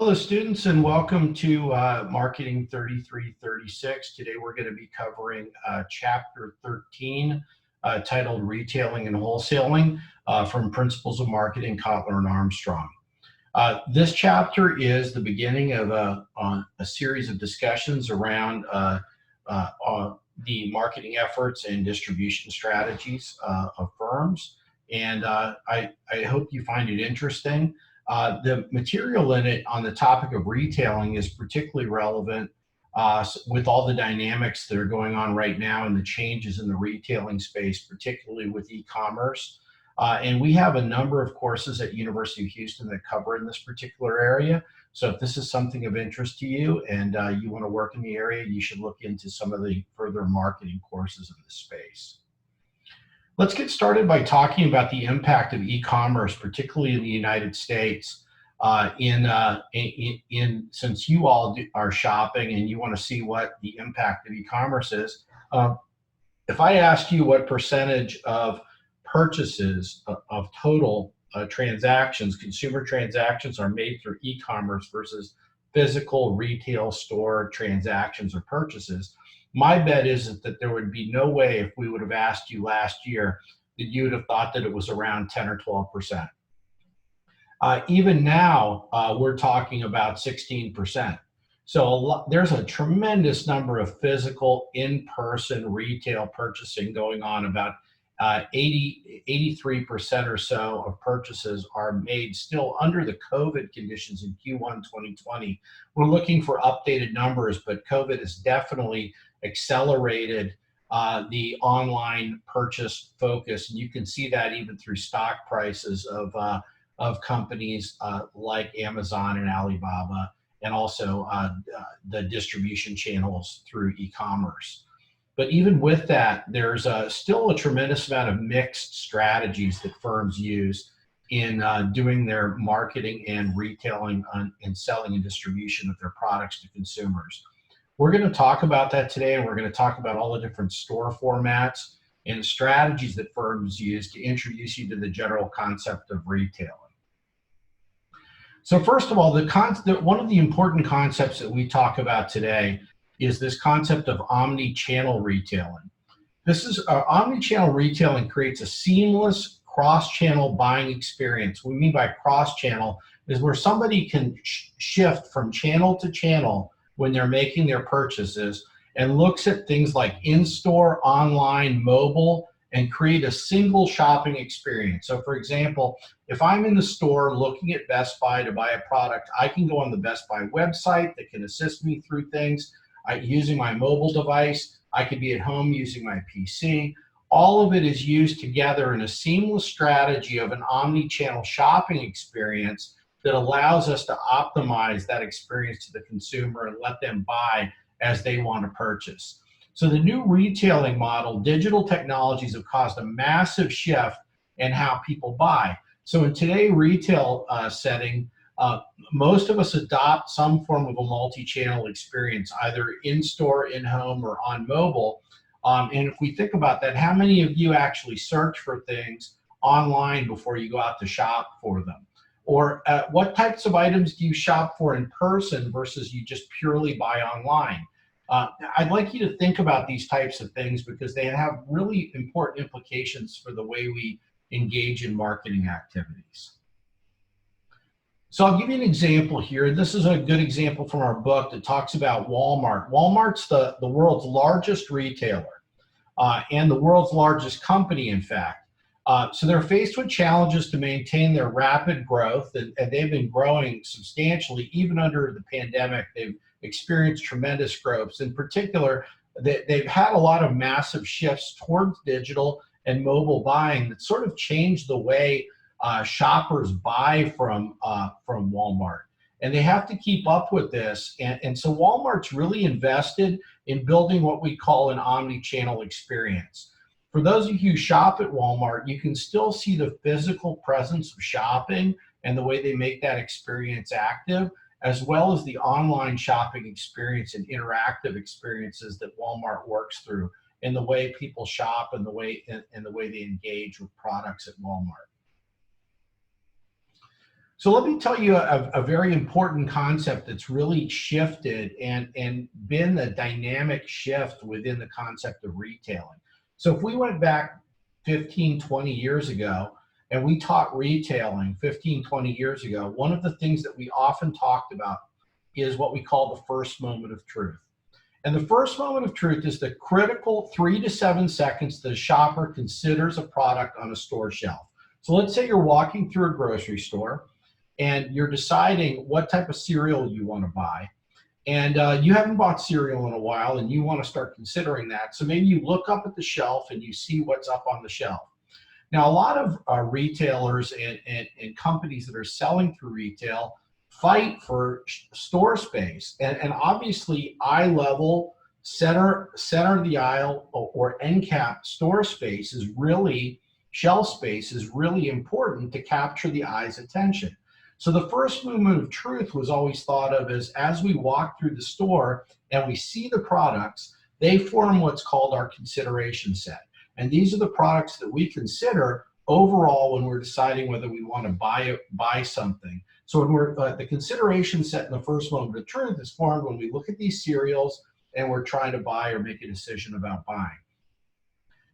Hello, students, and welcome to Marketing 3336. Today we're going to be covering Chapter 13, titled Retailing and Wholesaling, from Principles of Marketing, Kotler and Armstrong. This chapter is the beginning of a series of discussions around the marketing efforts and distribution strategies of firms, and I hope you find it interesting. The material in it on the topic of retailing is particularly relevant with all the dynamics that are going on right now and the changes in the retailing space, particularly with e-commerce. And we have a number of courses at University of Houston that cover in this particular area. So if this is something of interest to you and you want to work in the area, you should look into some of the further marketing courses in this space. Let's get started by talking about the impact of e-commerce, particularly in the United States. Since you all are shopping and you want to see what the impact of e-commerce is, if I asked you what percentage of purchases of total transactions, consumer transactions, are made through e-commerce versus physical retail store transactions or purchases, my bet is that there would be no way, if we would have asked you last year, that you would have thought that it was around 10 or 12%. Even now, we're talking about 16%. So there's a tremendous number of physical, in-person retail purchasing going on. About 83% or so of purchases are made still under the COVID conditions in Q1 2020. We're looking for updated numbers, but COVID has definitely accelerated the online purchase focus. And you can see that even through stock prices of companies like Amazon and Alibaba, and also the distribution channels through e-commerce. But even with that, there's still a tremendous amount of mixed strategies that firms use in doing their marketing and retailing and selling and distribution of their products to consumers. We're going to talk about that today, and we're going to talk about all the different store formats and strategies that firms use to introduce you to the general concept of retailing. So first of all, one of the important concepts that we talk about today is this concept of omni-channel retailing. This is omni-channel retailing creates a seamless cross-channel buying experience. What we mean by cross-channel is where somebody can shift from channel to channel when they're making their purchases and looks at things like in-store, online, mobile, and create a single shopping experience. So for example, if I'm in the store looking at Best Buy to buy a product, I can go on the Best Buy website that can assist me through things. Using my mobile device, I could be at home using my PC. All of it is used together in a seamless strategy of an omni-channel shopping experience that allows us to optimize that experience to the consumer and let them buy as they want to purchase. So the new retailing model, digital technologies have caused a massive shift in how people buy. So in today's retail setting, most of us adopt some form of a multi-channel experience, either in-store, in-home, or on mobile. And if we think about that, how many of you actually search for things online before you go out to shop for them? Or what types of items do you shop for in person versus you just purely buy online? I'd like you to think about these types of things because they have really important implications for the way we engage in marketing activities. So I'll give you an example here. This is a good example from our book that talks about Walmart. Walmart's the world's largest retailer and the world's largest company, in fact. So they're faced with challenges to maintain their rapid growth, and they've been growing substantially even under the pandemic. They've experienced tremendous growth. In particular, they've had a lot of massive shifts towards digital and mobile buying that sort of changed the way shoppers buy from Walmart. And they have to keep up with this. And so Walmart's really invested in building what we call an omni-channel experience. For those of you who shop at Walmart, you can still see the physical presence of shopping and the way they make that experience active, as well as the online shopping experience and interactive experiences that Walmart works through in the way people shop and the way they engage with products at Walmart. So let me tell you a very important concept that's really shifted and been the dynamic shift within the concept of retailing. So if we went back 15, 20 years ago and we taught retailing 15, 20 years ago, one of the things that we often talked about is what we call the first moment of truth. And the first moment of truth is the critical 3 to 7 seconds the shopper considers a product on a store shelf. So let's say you're walking through a grocery store and you're deciding what type of cereal you want to buy. And you haven't bought cereal in a while and you want to start considering that. So maybe you look up at the shelf and you see what's up on the shelf. Now, a lot of retailers and companies that are selling through retail fight for store space. And obviously, eye level, center of the aisle, or end cap store space is really, shelf space is really important to capture the eye's attention. So the first moment of truth was always thought of as we walk through the store and we see the products, they form what's called our consideration set. And these are the products that we consider overall when we're deciding whether we want to buy something. So when we're the consideration set in the first moment of truth is formed when we look at these cereals and we're trying to buy or make a decision about buying.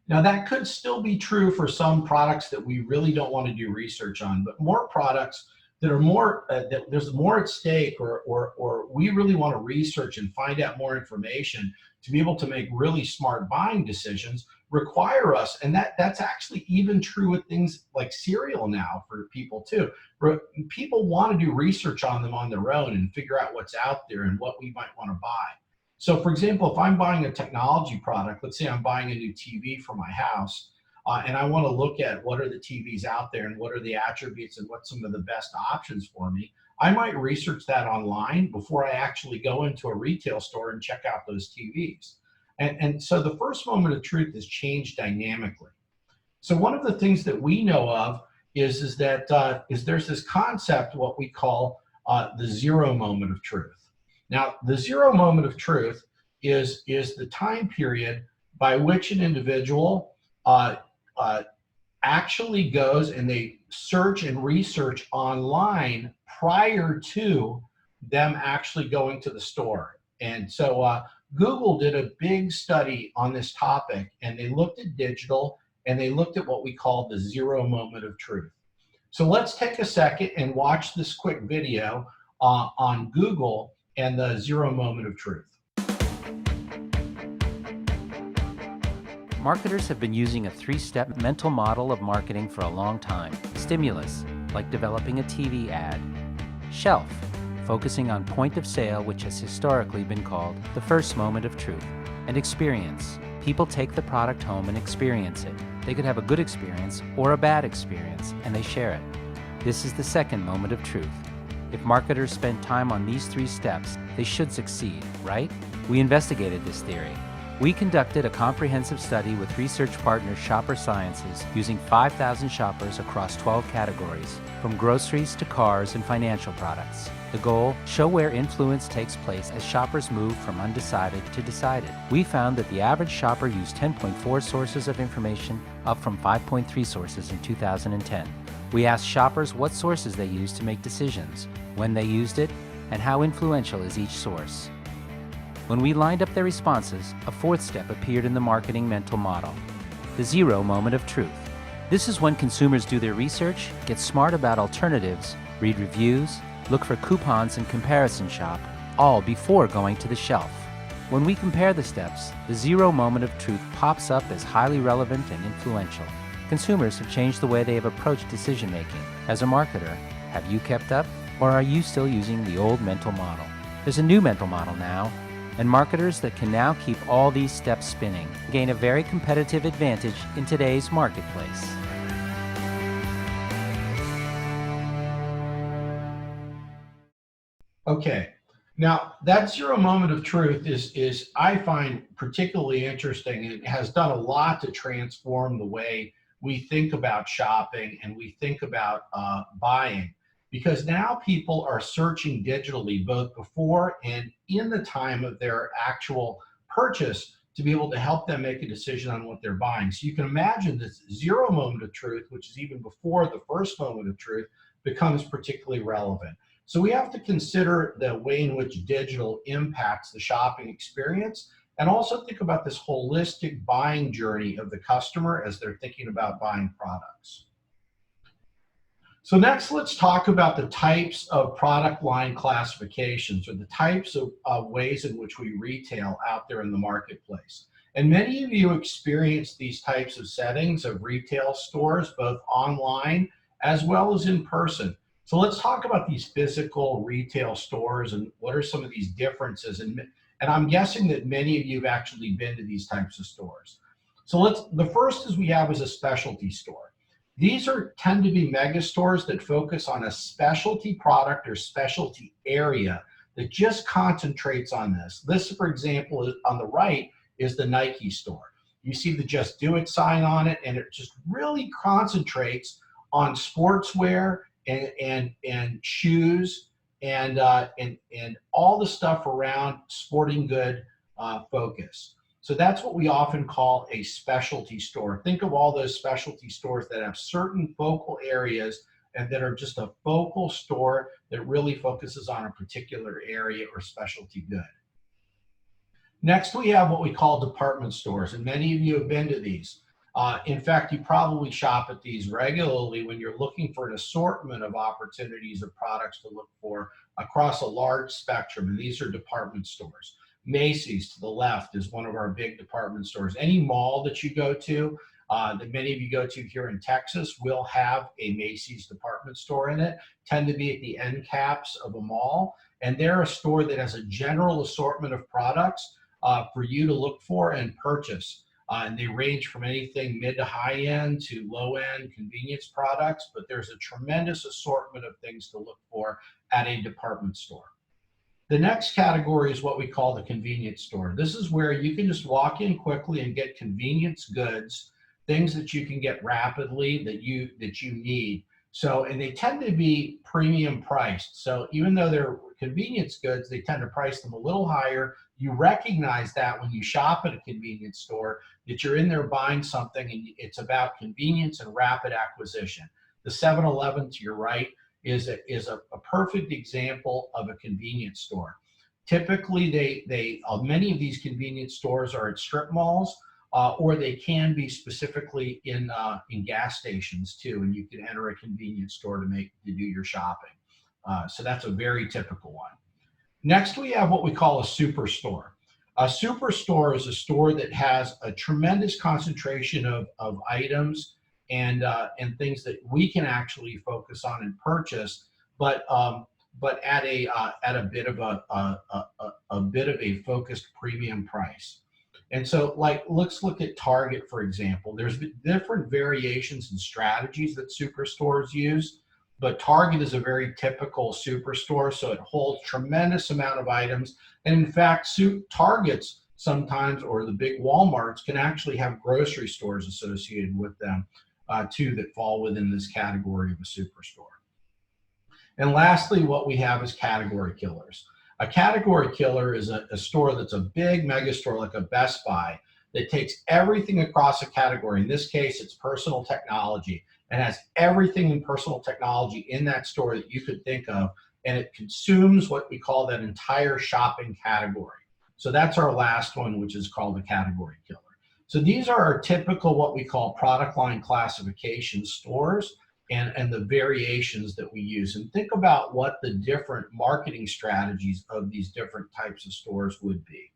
Now that could still be true for some products that we really don't want to do research on, but more products that are more that there's more at stake, or we really want to research and find out more information to be able to make really smart buying decisions, require us, and that's actually even true with things like cereal now for people too. People want to do research on them on their own and figure out what's out there and what we might want to buy. So for example, if I'm buying a technology product, let's say I'm buying a new TV for my house, and I want to look at what are the TVs out there and what are the attributes and what's some of the best options for me, I might research that online before I actually go into a retail store and check out those TVs. And so the first moment of truth has changed dynamically. So one of the things that we know of is that there's this concept, what we call the zero moment of truth. Now, the zero moment of truth is the time period by which an individual actually goes and they search and research online prior to them actually going to the store. And so Google did a big study on this topic, and they looked at digital and they looked at what we call the zero moment of truth. So let's take a second and watch this quick video on Google and the zero moment of truth. Marketers have been using a three-step mental model of marketing for a long time. Stimulus, like developing a TV ad. Shelf, focusing on point of sale, which has historically been called the first moment of truth. And experience, people take the product home and experience it. They could have a good experience or a bad experience, and they share it. This is the second moment of truth. If marketers spend time on these three steps, they should succeed, right? We investigated this theory. We conducted a comprehensive study with research partner Shopper Sciences using 5,000 shoppers across 12 categories, from groceries to cars and financial products. The goal, show where influence takes place as shoppers move from undecided to decided. We found that the average shopper used 10.4 sources of information, up from 5.3 sources in 2010. We asked shoppers what sources they used to make decisions, when they used it, and how influential is each source. When we lined up their responses, a fourth step appeared in the marketing mental model, the zero moment of truth. This is when consumers do their research, get smart about alternatives, read reviews, look for coupons and comparison shop, all before going to the shelf. When we compare the steps, the zero moment of truth pops up as highly relevant and influential. Consumers have changed the way they have approached decision-making. As a marketer, have you kept up, or are you still using the old mental model? There's a new mental model now, and marketers that can now keep all these steps spinning gain a very competitive advantage in today's marketplace. Okay, now that zero moment of truth is I find particularly interesting, and it has done a lot to transform the way we think about shopping and we think about buying. Because now people are searching digitally both before and in the time of their actual purchase to be able to help them make a decision on what they're buying. So you can imagine this zero moment of truth, which is even before the first moment of truth, becomes particularly relevant. So we have to consider the way in which digital impacts the shopping experience, and also think about this holistic buying journey of the customer as they're thinking about buying products. So next, let's talk about the types of product line classifications, or the types of ways in which we retail out there in the marketplace. And many of you experience these types of settings of retail stores, both online as well as in person. So let's talk about these physical retail stores and what are some of these differences. And I'm guessing that many of you have actually been to these types of stores. So the first is we have is a specialty store. These tend to be mega stores that focus on a specialty product or specialty area that just concentrates on this. This, for example, is on the right is the Nike store. You see the Just Do It sign on it, and it just really concentrates on sportswear and shoes and all the stuff around sporting good focus. So that's what we often call a specialty store. Think of all those specialty stores that have certain focal areas and that are just a focal store that really focuses on a particular area or specialty good. Next, we have what we call department stores, and many of you have been to these. In fact, you probably shop at these regularly when you're looking for an assortment of opportunities of products to look for across a large spectrum, and these are department stores. Macy's to the left is one of our big department stores. Any mall that you go to, that many of you go to here in Texas, will have a Macy's department store in it, tend to be at the end caps of a mall, and they're a store that has a general assortment of products for you to look for and purchase. And they range from anything mid to high end to low end convenience products, but there's a tremendous assortment of things to look for at a department store. The next category is what we call the convenience store. This is where you can just walk in quickly and get convenience goods, things that you can get rapidly that you need. So, and they tend to be premium priced. So even though they're convenience goods, they tend to price them a little higher. You recognize that when you shop at a convenience store, that you're in there buying something and it's about convenience and rapid acquisition. The 7-Eleven to your right is a perfect example of a convenience store. Typically, many of these convenience stores are at strip malls, or they can be specifically in gas stations too, and you can enter a convenience store to do your shopping. So that's a very typical one. Next, we have what we call a superstore. A superstore is a store that has a tremendous concentration of items and things that we can actually focus on and purchase, but at a bit of a focused premium price. And so, like, let's look at Target, for example. There's different variations and strategies that superstores use, but Target is a very typical superstore, so it holds tremendous amount of items. And in fact, Targets sometimes, or the big Walmarts, can actually have grocery stores associated with them too, that fall within this category of a superstore. And lastly, what we have is category killers. A category killer is a store that's a big mega store like a Best Buy that takes everything across a category. In this case, it's personal technology, and has everything in personal technology in that store that you could think of, and it consumes what we call that entire shopping category. So that's our last one, which is called a category killer. So these are our typical, what we call product line classification stores, and the variations that we use. And think about what the different marketing strategies of these different types of stores would be.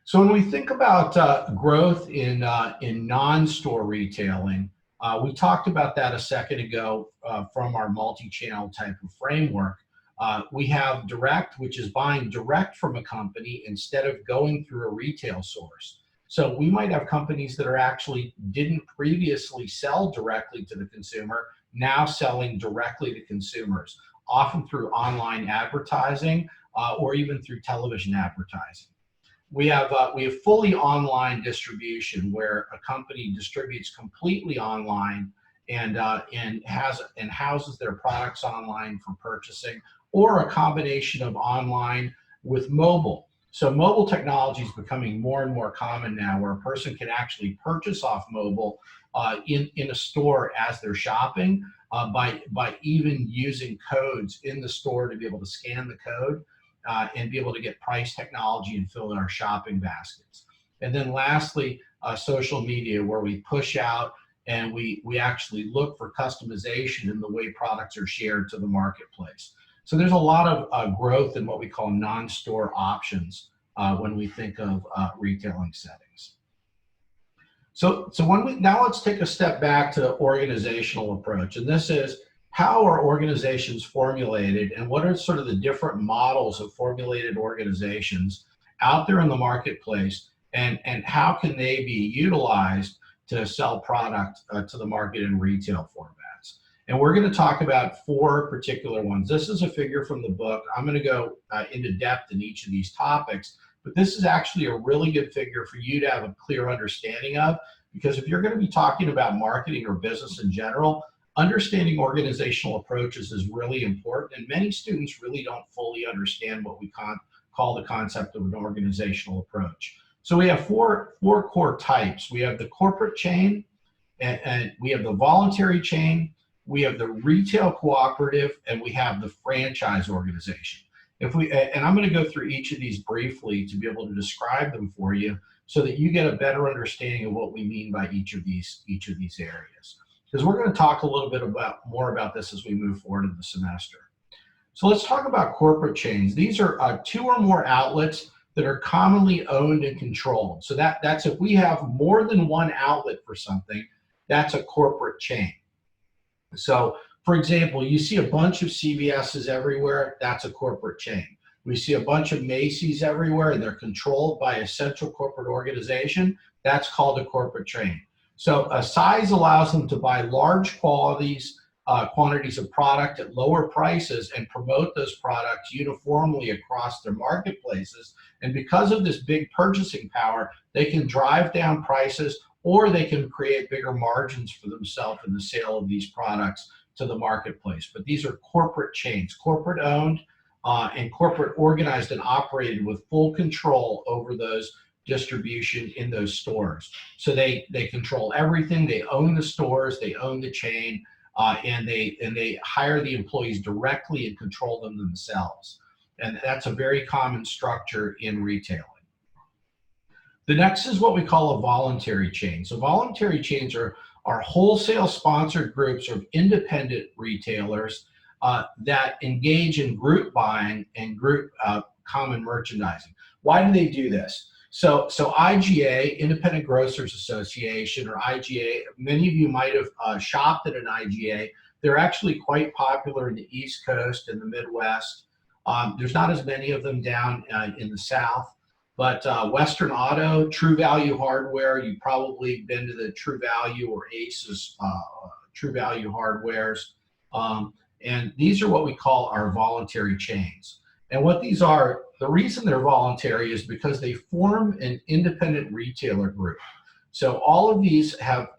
So when we think about growth in non-store retailing, we talked about that a second ago from our multi-channel type of framework. We have direct, which is buying direct from a company instead of going through a retail source. So we might have companies that are actually didn't previously sell directly to the consumer, now selling directly to consumers, often through online advertising or even through television advertising. We have fully online distribution, where a company distributes completely online and houses their products online for purchasing, or a combination of online with mobile. So mobile technology is becoming more and more common now, where a person can actually purchase off mobile in a store as they're shopping, by even using codes in the store to be able to scan the code and be able to get price technology and fill in our shopping baskets. And then lastly, social media, where we push out and we actually look for customization in the way products are shared to the marketplace. So there's a lot of growth in what we call non-store options when we think of retailing settings. So now let's take a step back to organizational approach, and this is how are organizations formulated, and what are sort of the different models of formulated organizations out there in the marketplace, and how can they be utilized to sell product to the market in retail formats. And we're going to talk about 4 particular ones. This is a figure from the book. I'm going to go into depth in each of these topics, but this is actually a really good figure for you to have a clear understanding of, because if you're going to be talking about marketing or business in general, understanding organizational approaches is really important, and many students really don't fully understand what we call the concept of an organizational approach. So we have four core types. We have the corporate chain, and we have the voluntary chain, we have the retail cooperative, and we have the franchise organization. And I'm going to go through each of these briefly to be able to describe them for you so that you get a better understanding of what we mean by each of these areas. Because we're going to talk a little bit more about this as we move forward in the semester. So let's talk about corporate chains. These are 2 or more outlets that are commonly owned and controlled. So that's if we have more than one outlet for something, that's a corporate chain. So for example, you see a bunch of CVS's everywhere, that's a corporate chain. We see a bunch of Macy's everywhere and they're controlled by a central corporate organization, that's called a corporate chain. So a size allows them to buy large quantities of product at lower prices and promote those products uniformly across their marketplaces. And because of this big purchasing power, they can drive down prices, or they can create bigger margins for themselves in the sale of these products to the marketplace. But these are corporate chains, corporate owned and corporate organized and operated with full control over those distribution in those stores. So they control everything. They own the stores, they own the chain, and they hire the employees directly and control them themselves. And that's a very common structure in retailing. The next is what we call a voluntary chain. So voluntary chains are wholesale sponsored groups of independent retailers that engage in group buying and group common merchandising. Why do they do this? So IGA, Independent Grocers Association, or IGA, many of you might have shopped at an IGA. They're actually quite popular in the East Coast and the Midwest. There's not as many of them down in the South, but Western Auto, True Value Hardware, you've probably been to the True Value or Aces True Value Hardwares. And these are what we call our voluntary chains. And what these are, the reason they're voluntary is because they form an independent retailer group. So all of these have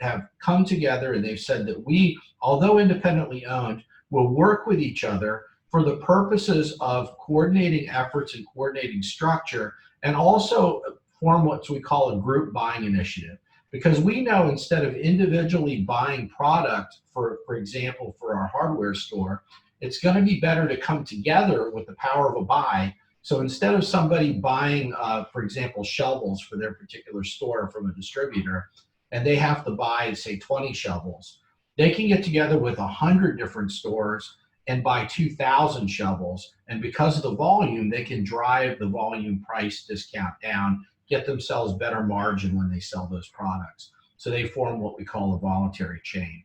come together and they've said that we, although independently owned, will work with each other for the purposes of coordinating efforts and coordinating structure, and also form what we call a group buying initiative. Because we know instead of individually buying product, for example, for our hardware store, it's going to be better to come together with the power of a buy. So instead of somebody buying, for example, shovels for their particular store from a distributor, and they have to buy, say, 20 shovels, they can get together with 100 different stores and buy 2,000 shovels. And because of the volume, they can drive the volume price discount down, get themselves better margin when they sell those products. So they form what we call a voluntary chain.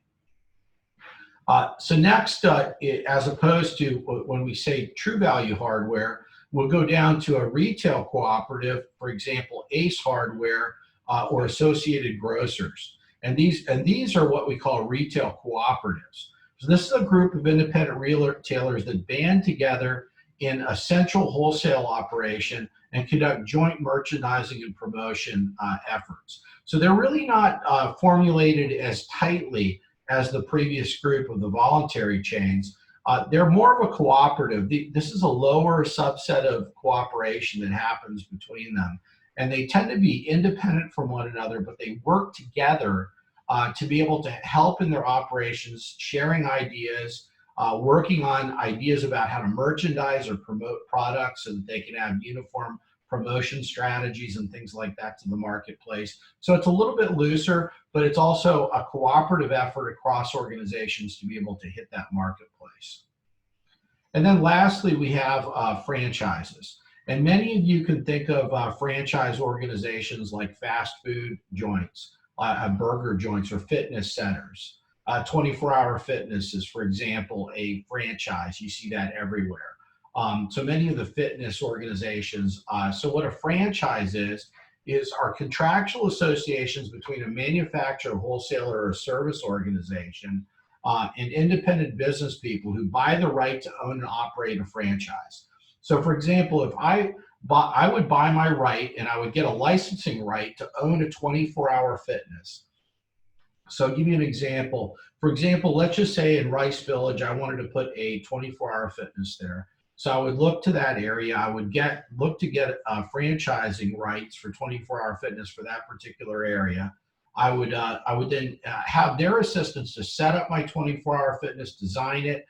So next, as opposed to when we say True Value Hardware, we'll go down to a retail cooperative, for example, Ace Hardware or Associated Grocers. And these are what we call retail cooperatives. So this is a group of independent retailers that band together in a central wholesale operation and conduct joint merchandising and promotion efforts. So they're really not formulated as tightly as the previous group of the voluntary chains. They're more of a cooperative. This is a lower subset of cooperation that happens between them. And they tend to be independent from one another, but they work together to be able to help in their operations, sharing ideas, working on ideas about how to merchandise or promote products so that they can have uniform promotion strategies and things like that to the marketplace. So it's a little bit looser, but it's also a cooperative effort across organizations to be able to hit that marketplace. And then lastly, we have franchises. And many of you can think of franchise organizations like fast food joints, burger joints, or fitness centers. 24-hour fitness is, for example, a franchise. You see that everywhere. So many of the fitness organizations. So what a franchise is our contractual associations between a manufacturer, wholesaler, or a service organization and independent business people who buy the right to own and operate a franchise. So for example, if I would buy my right and I would get a licensing right to own a 24-hour fitness. So I'll give you an example. For example, let's just say in Rice Village, I wanted to put a 24-hour fitness there. So I would look to that area. I would look to get franchising rights for 24-hour fitness for that particular area. I would then have their assistants to set up my 24-hour fitness, design it,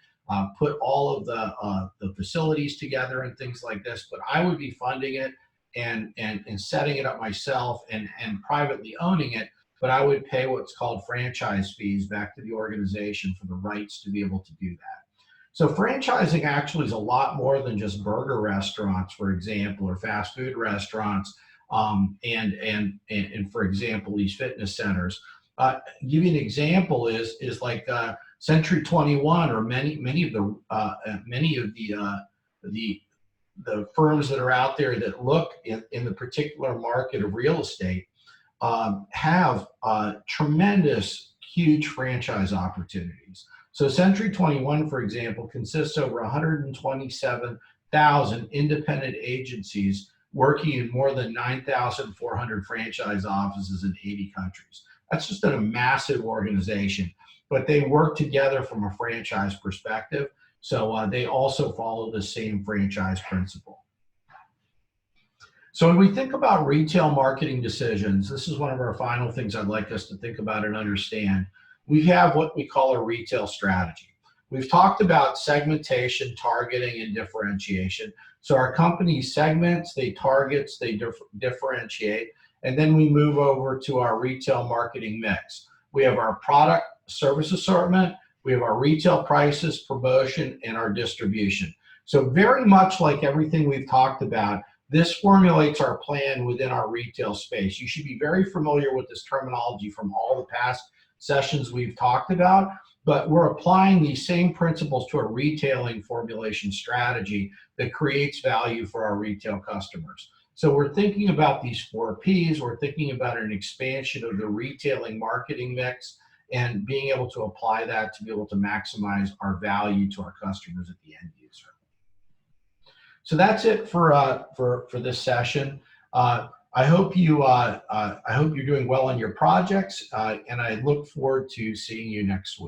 put all of the facilities together and things like this. But I would be funding it and setting it up myself and privately owning it. But I would pay what's called franchise fees back to the organization for the rights to be able to do that. So franchising actually is a lot more than just burger restaurants, for example, or fast food restaurants, and for example, these fitness centers. Give you an example is like Century 21 or many of the firms that are out there that look in the particular market of real estate have tremendous, huge franchise opportunities. So Century 21, for example, consists of over 127,000 independent agencies working in more than 9,400 franchise offices in 80 countries. That's just a massive organization, but they work together from a franchise perspective. So they also follow the same franchise principle. So when we think about retail marketing decisions, this is one of our final things I'd like us to think about and understand. We have what we call a retail strategy. We've talked about segmentation, targeting, and differentiation. So our company segments, they targets, they differentiate, and then we move over to our retail marketing mix. We have our product service assortment, we have our retail prices, promotion, and our distribution. So very much like everything we've talked about, this formulates our plan within our retail space. You should be very familiar with this terminology from all the past sessions we've talked about, but we're applying these same principles to a retailing formulation strategy that creates value for our retail customers. So we're thinking about these 4 Ps, we're thinking about an expansion of the retailing marketing mix and being able to apply that to be able to maximize our value to our customers at the end user. So that's it for this session. I hope you're doing well on your projects, and I look forward to seeing you next week.